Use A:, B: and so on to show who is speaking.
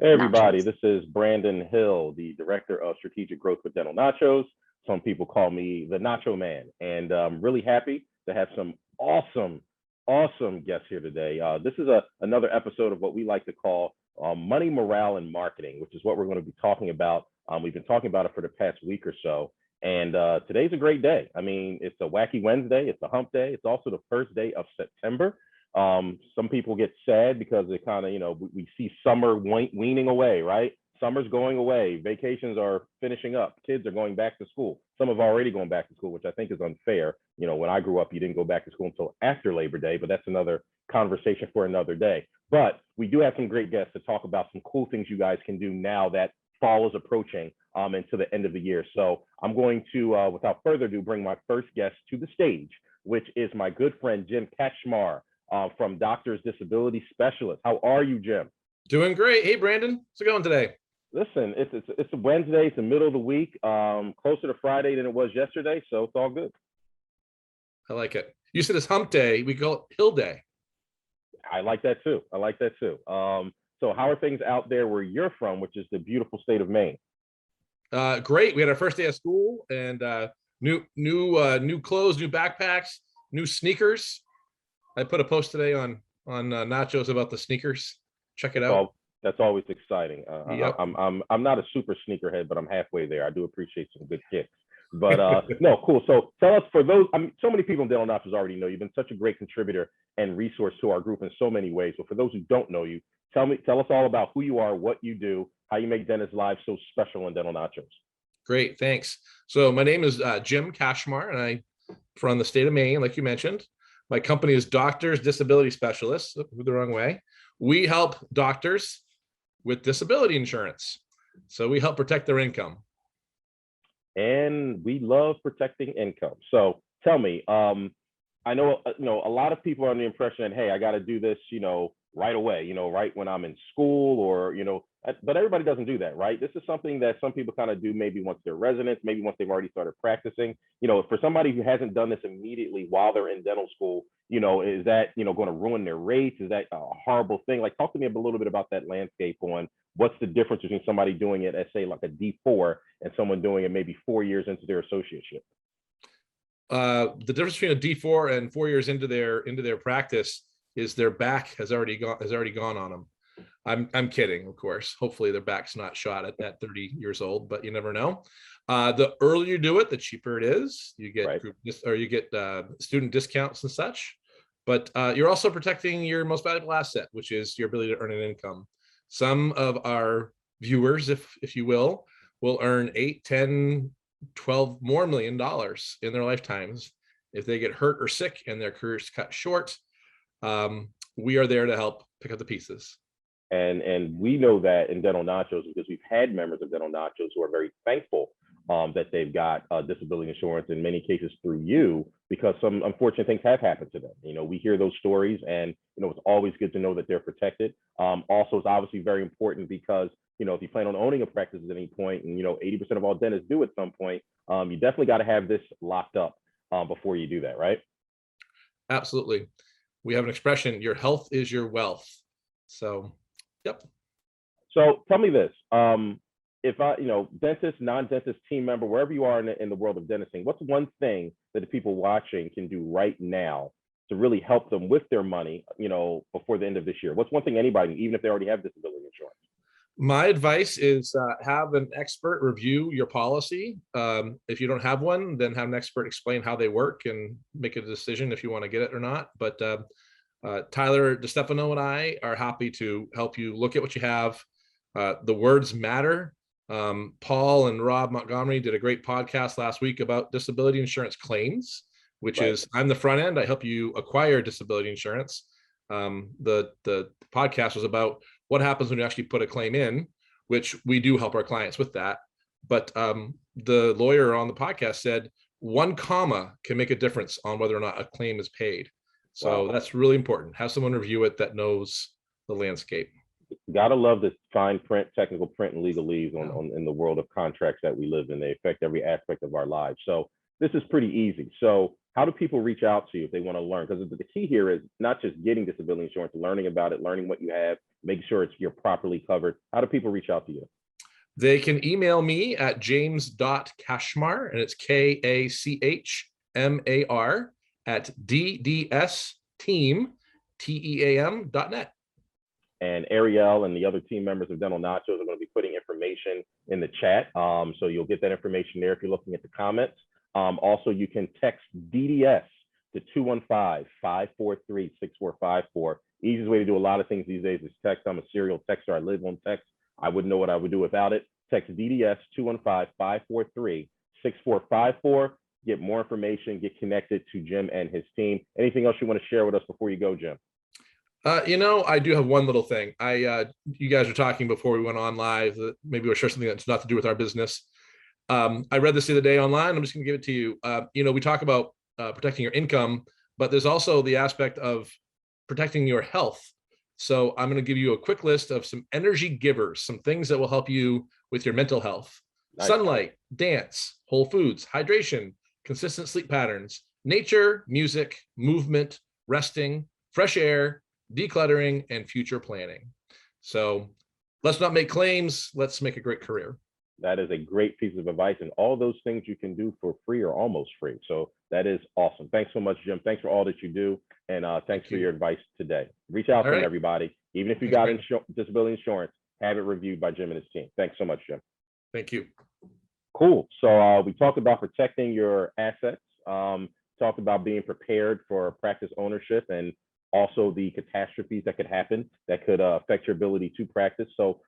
A: Hey everybody,
B: Nachos.
A: this is Brandon Hill, the Director of Strategic Growth with Dental Nachos. Some people call me the Nacho Man, and I'm really happy to have some awesome guests here today. This is another episode of what we like to call money, morale, and marketing, which is what we're going to be talking about. We've been talking about it for the past week or so, and today's a great day. I mean, it's a wacky Wednesday, it's a hump day, it's also the first day of September. Some people get sad because it kind of, we see summer weaning away, right? Summer's going away. Vacations are finishing up. Kids are going back to school. Some have already gone back to school, which I think is unfair. When I grew up, you didn't go back to school until after Labor Day, but that's another conversation for another day. But we do have some great guests to talk about some cool things you guys can do now that fall is approaching into the end of the year. So I'm going to, without further ado, bring my first guest to the stage, which is my good friend, Jim Kachmar from Doctors Disability Specialist. How are you, Jim?
C: Doing great. Hey, Brandon. How's it going today?
A: Listen, it's a Wednesday. It's the middle of the week, closer to Friday than it was yesterday, so it's all good.
C: I like it. You said it's hump day. We call it hill day.
A: I like that too. So how are things out there where you're from, which is the beautiful state of Maine?
C: Great. We had our first day of school and new clothes, new backpacks, new sneakers. I put a post today on Nachos about the sneakers. Check it out.
A: That's always exciting.
C: Yep.
A: I'm not a super sneakerhead, but I'm halfway there. I do appreciate some good kicks. But no, cool. So tell us, for those, so many people in Dental Nachos already know you've been such a great contributor and resource to our group in so many ways. But for those who don't know you, tell us all about who you are, what you do, how you make dentists' lives so special in Dental Nachos.
C: Great, thanks. So my name is Jim Kachmar, and I'm from the state of Maine, like you mentioned. My company is Doctors Disability Specialists. The wrong way. We help doctors with disability insurance. So we help protect their income.
A: And we love protecting income. So tell me, I know, a lot of people are under the impression that, hey, I got to do this, right away, right when I'm in school or, but everybody doesn't do that, right? This is something that some people kind of do maybe once they're residents, maybe once they've already started practicing. For somebody who hasn't done this immediately while they're in dental school, is that, going to ruin their rates? Is that a horrible thing? Like, talk to me a little bit about that landscape on what's the difference between somebody doing it at, say, like a D4 and someone doing it maybe 4 years into their associateship.
C: The difference between a D4 and 4 years into their practice is their back has already gone on them. I'm kidding, of course. Hopefully their back's not shot at 30 years old, but you never know. The earlier you do it, the cheaper it is. You get right. Student discounts and such. But you're also protecting your most valuable asset, which is your ability to earn an income. Some of our viewers, if you will earn 8, 10, 12 more $1 million in their lifetimes if they get hurt or sick and their careers cut short. We are there to help pick up the pieces.
A: And we know that in Dental Nachos because we've had members of Dental Nachos who are very thankful that they've got disability insurance in many cases through you, because some unfortunate things have happened to them. We hear those stories, and it's always good to know that they're protected. Also, it's obviously very important because if you plan on owning a practice at any point, and 80% of all dentists do at some point, you definitely got to have this locked up before you do that, right?
C: Absolutely. We have an expression: your health is your wealth. So, yep.
A: So tell me this: if I, dentist, non-dentist, team member, wherever you are in the world of dentisting, what's one thing that the people watching can do right now to really help them with their money, before the end of this year? What's one thing anybody, even if they already have disability insurance?
C: My advice is have an expert review your policy. If you don't have one, then have an expert explain how they work and make a decision if you want to get it or not. But Tyler DeStefano and I are happy to help you look at what you have. The words matter. Paul and Rob Montgomery did a great podcast last week about disability insurance claims, which right. is I'm the front end. I help you acquire disability insurance. The podcast was about what happens when you actually put a claim in, which we do help our clients with that. But the lawyer on the podcast said 1 comma can make a difference on whether or not a claim is paid. So wow. That's really important. Have someone review it that knows the landscape.
A: Gotta love the fine print, technical print, and legalese in the world of contracts that we live in. They affect every aspect of our lives. So this is pretty easy. So how do people reach out to you if they want to learn? Because the key here is not just getting disability insurance, learning about it, learning what you have, making sure you're properly covered. How do people reach out to you?
C: They can email me at james.kachmar, and it's KACHMAR at ddsteam.net.
A: And Ariel and the other team members of Dental Nachos are going to be putting information in the chat. So you'll get that information there if you're looking at the comments. Also, you can text DDS to 215-543-6454. Easiest way to do a lot of things these days is text. I'm a serial texter. I live on text. I wouldn't know what I would do without it. Text DDS 215-543-6454. Get more information, get connected to Jim and his team. Anything else you want to share with us before you go, Jim?
C: I do have one little thing. You guys were talking before we went on live that maybe we'll share something that's not to do with our business. I read this the other day online. I'm just going to give it to you. We talk about protecting your income, but there's also the aspect of protecting your health. So I'm going to give you a quick list of some energy givers, some things that will help you with your mental health. Nice. Sunlight, dance, whole foods, hydration, consistent sleep patterns, nature, music, movement, resting, fresh air, decluttering, and future planning. So let's not make claims. Let's make a great career.
A: That is a great piece of advice, and all those things you can do for free or almost free. So that is awesome. Thanks so much, Jim. Thanks for all that you do, and thanks for your advice today. Reach out to everybody, even if you got disability insurance, have it reviewed by Jim and his team. Thanks so much, Jim.
C: Thank you.
A: Cool. So we talked about protecting your assets, talked about being prepared for practice ownership, and also the catastrophes that could happen that could affect your ability to practice. So